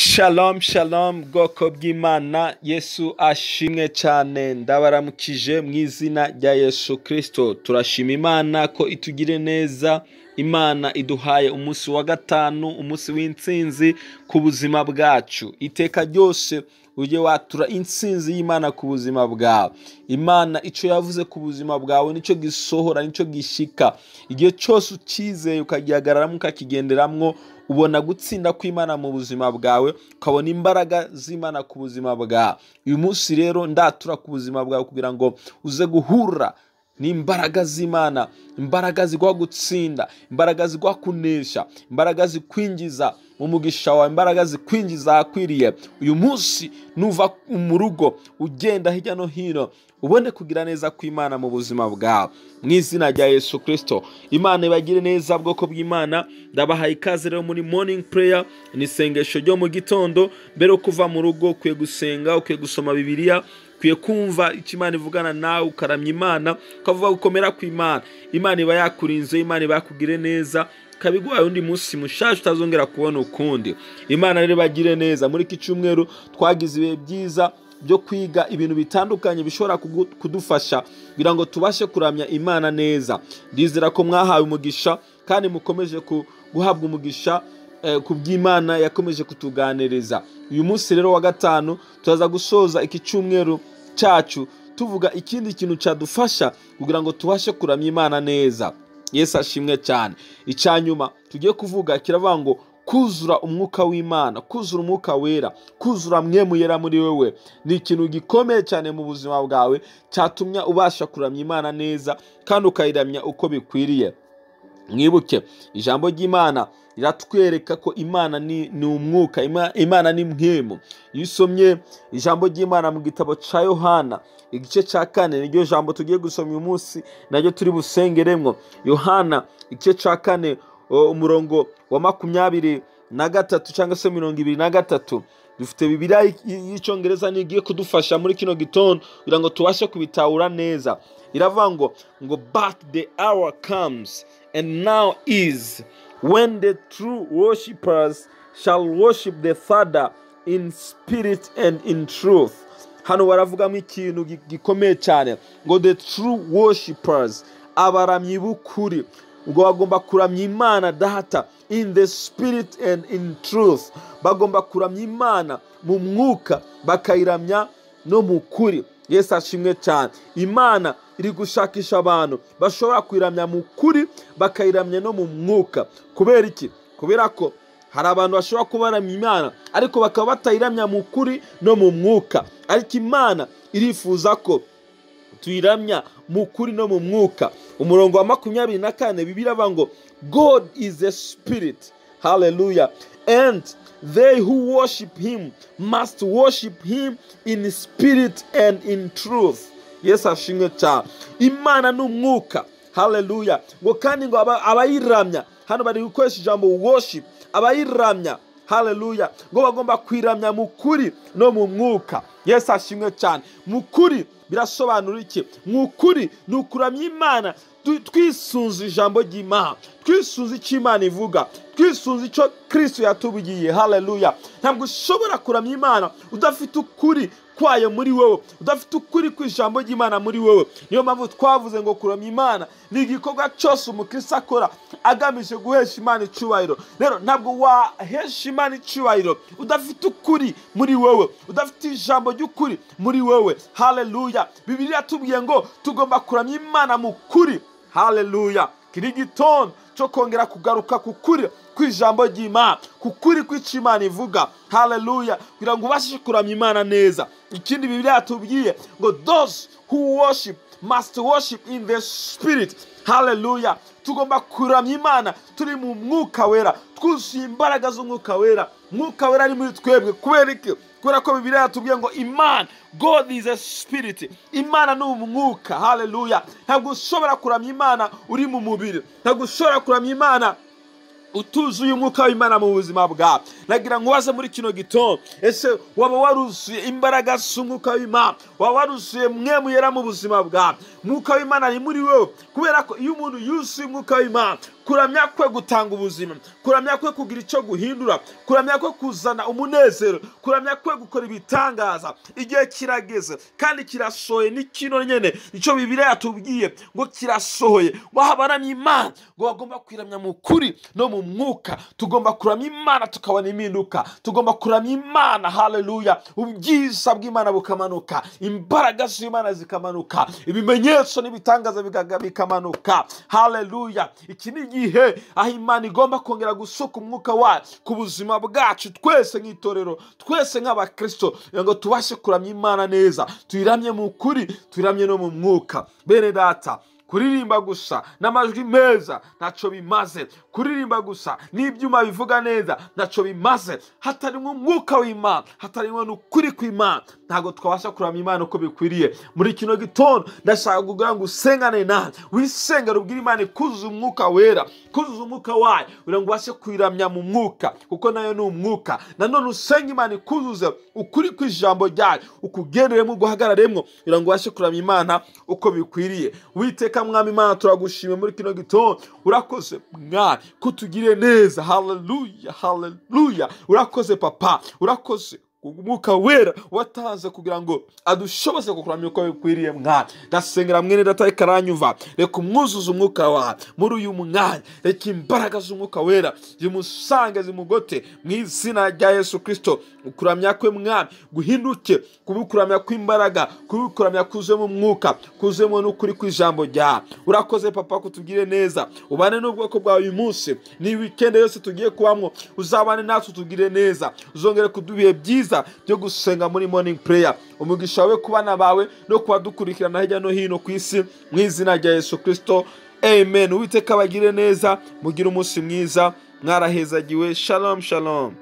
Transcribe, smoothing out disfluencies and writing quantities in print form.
Shalom shalom bwoko bw'Imana, Yesu ashimwe cyane. Ndabaramukije mu izina rya Yesu Kristo. Turashima Imana ko itugire neza. Imana iduhaye umunsi wa gatanu, umunsi w'intsinzi ku buzima bwacu. Iteka ryose ujye watura intsinzi y'Imana ku buzima bwawe. Imana icyo yavuze ku buzima bwawe nicyo gisohora, nicyo gishika. Igihe cyose ukizeye ukagihagararamo ukakigenderamwo, ubona gutsinda kw'Imana mu buzima bwawe, ukabona imbaraga z'Imana ku buzima bwawe. Uyu munsi rero ndatura ku buzima bwawe kugira ngo uze guhura n'imbaraga z'Imana, imbaraga ziguha gutsinda, imbaraga ziguha kunesha, imbaraga zikwinjiza mu mugisha wawe, imbaraga zikwinjiza ahakwiriye. Uyu munsi nuva mu rugo ugenda hirya no hino, ubone kugira neza kw'Imana mu buzima bwawe mu izina rya Yesu Kristo. Imana ibagire neza bwoko bw'Imana. Ndabahaye ikaze rero muri morning prayer, ni isengesho ryo mu gitondo. Mbere yo kuva mu rugo ukwiye gusenga, ukwiye gusoma Bibiliya, ukwiye kumva icyo Imana ivugana nawe, ukaramya Imana, ukavuga gukomera kw'Imana. Imana iba yakurinze, Imana iba yakugire neza, kabiguhaye undi munsi mushasha utazongera kubona ukundi. Imana rero bagire neza. Muri iki cyumweru twagize ibihe byiza byo kwiga ibintu bitandukanye bishobora kudufasha kugira ngo tubashe kuramya Imana neza. Ndizera ko mwahawe umugisha kandi mukomeje guhabwa umugisha ku by'Imana yakomeje kutuganiriza. Uyu munsi rero wa gatanu turaza gusoza iki cyumweru cyacu tuvuga ikindi kintu cyadufasha kugira ngo tubashe kuramya Imana neza. Yesu ashimwe cyane. Icyanyuma tugiye kuvuga kiravuga ngo kuzura umwuka w'Imana, kuzura umwuka wera, kuzura mwemu yera muri wewe. Ni ikintu gikomeye cyane mu buzima bwawe cyatumya ubasha kuramya Imana neza kandi ukayiramya uko bikwiriye. Mwibuke ijambo ry'Imana riratwereka ko Imana ni umwuka, Imana ni mwemu. Iyo usomye ijambo ry'Imana mu gitabo cya Yohana igice cya 4, niryo jambo tugiye gusoma uyu munsi, naryo turi busengeremwo. Yohana igice cya 4 umurongo wa 23 cyangwa se 23. Dufite Bibiliya y'icyongereza nigiye kudufasha muri kino gitondo kugira ngo tubashe kubitahura neza. Iravuga ngo but the hour comes and now is when the true worshippers shall worship the Father in spirit and in truth. Hano baravugamo ikintu gikomeye cyane ngo the true worshippers, abaramyi b'ukuri, ubwo bagomba kuramya Imana Data in the spirit and in truth. Bagomba kuramya Imana mu mwuka, bakayiramya no mu kuri. Yesu ashimwe cyane. Imana iri gushakisha abantu bashobora kuyiramya mu kuri, bakayiramya no mu mwuka. Kubera iki? Kubera ko hari abantu bashobora kubaramya Imana ariko bakaba batayiramya mu kuri no mu mwuka. Ariko Imana irifuza ko tuyiramya mu kuri no mu mwuka. Umurongo wa 24 Bibiliya avuga ngo God is a spirit. Hallelujah. And they who worship him must worship him in spirit and in truth. Yes, ashimwe cyane. Imana ni umwuka. Hallelujah. Ngo kandi ngo abayiramya, hano bari gukoresha ijambo worship, abayiramya, hallelujah, ngo bagomba kwiramya mu kuri no mu mwuka. Yes, ashimwe cyane. Mu kuri birasobanura iki? Mu kuri ni ukuramya Imana twisunze ijambo ry'Imana, twisunze icyo Imana ivuga, twisunze icyo Kristo yatubugiye. Hallelujah. Ntabwo ushobora kuramya Imana udafite ukuri kwayo muri wowe, udafite ukuri kw'ijambo ry'Imana muri wowe. Niyo mpamvu twavuze ngo kuramya Imana ni igikorwa cyose umukristo akora agamije guhesha Imana icyubahiro. Rero ntabwo wahesha Imana icyubahiro udafite ukuri muri wowe, udafite ijambo ry'ukuri muri wowe. Hallelujah. Bibiliya tubwiye ngo tugomba kuramya Imana mu kuri. Hallelujah. Kiri gitondo cyo kongera kugaruka ku kuri kw'ijambo ry'Imana, ku kuri kw'icyo Imana ivuga. Hallelujah. Kugira ngo ubashe kuramya Imana neza. Ikindi Bibiliya yatubwiye ngo those who worship must worship in the spirit. Hallelujah. Tugomba kuramya Imana turi mu mwuka wera, twuzuye imbaraga z'umwuka wera. Mwuka wera ari muri twebwe. Kubera iki? Kubera ko Bibiliya yatubwiye ngo Imana, God is a spirit. Imana ni umwuka. Hallelujah. Ntabwo ushobora kuramya Imana uri mu mubiri. Ntabwo ushobora kuramya Imana utuzuye umwuka w'Imana mu buzima bwawe. Nagira ngo waze muri kino gitondo, ese waba waruzuye imbaraga z'umwuka w'Imana? Waba waruzuye mwemu yera mu buzima bwawe? Umwuka w'Imana ari muri wowe. Kubera ko iyo umuntu yuzuye umwuka w'Imana, kuramya kwe gutanga ubuzima, kuramya kwe kugira icyo guhindura, kuramya kwe kuzana umunezero, kuramya kwe gukora ibitangaza. Igihe kirageze kandi kirasohoye, ni kino nyene icyo Bibiliya yatubwiye ngo kirasohoye. Bahabaramya Imana ngo bagomba kwiramya mu kuri no mu mwuka. Tugomba kuramya Imana tukabona impinduka, tugomba kuramya Imana, haleluya, ubwiza bw'Imana bukamanuka, imbaraga z'Imana zikamanuka, ibimenyetso n'ibitangaza bikamanuka, haleluya. Iki ni igihe aho Imana igomba kongera gusuka umwuka wayo ku buzima bwacu twese nk'itorero, twese nk'abakristo, ngo tubashe kuramya Imana neza, tuyiramye mu kuri, tuyiramye no mu mwuka. Bene data, kuririmba gusa n'amajwi meza ntacyo bimaze, kuririmba gusa n'ibyuma bivuga neza ntacyo bimaze, hatarimo umwuka w'Imana, hatarimo n'ukuri kw'Imana, ntabwo twabasha kuramya Imana uko bikwiriye. Muri kino gitondo ndashaka kugira ngo usengane nawe, wisengere ubwire Imana kuzuza umwuka wera, kuzuza umwuka wayo, kugira ngo ubashe kuyiramya mu mwuka, kuko nayo ni umwuka. Nanone usenga Imana kuzuza ukuri kw'ijambo ryayo, ukugenderemo, guhagararemo, kugira ngo ubashe kuramya Imana uko bikwiriye. Uwiteka Mwami Imana, turagushimye muri kino gitondo, urakoze Mwami kutugire neza, haleluya, haleluya. Urakoze Papa, urakoze umwuka wera watanze kugira ngo adushoboze kukuramya uko bikwiriye. Mwami, ndasengera mwene data reka aranyumva, reka umwuzuze umwuka wawe muri uyu mwanya, reka imbaraga z'umwuka wera zimusange, zimugote mu izina rya Yesu Kristo. Ukuramya kwe Mwami guhinduke kubukuramya kw'imbaraga, kubukuramya kuzemo umwuka, kuzemo n'ukuri kw'ijambo ryawe. Urakoze Papa kutugire neza, ubane n'ubwoko bwawe uyu munsi, ni weekend yose tugiye kubamwo, uzabane natwe tugire neza, uzongere kudubiye byiza byo gusenga muri morning prayer. Umugisha wawe ku bana bawe no kubadukurikirana hirya no hino ku isi, mu izina rya Yesu Kristo, amen. Uwiteka abagire neza, mugire umunsi mwiza, mwarahezagiwe. Shalom, shalom.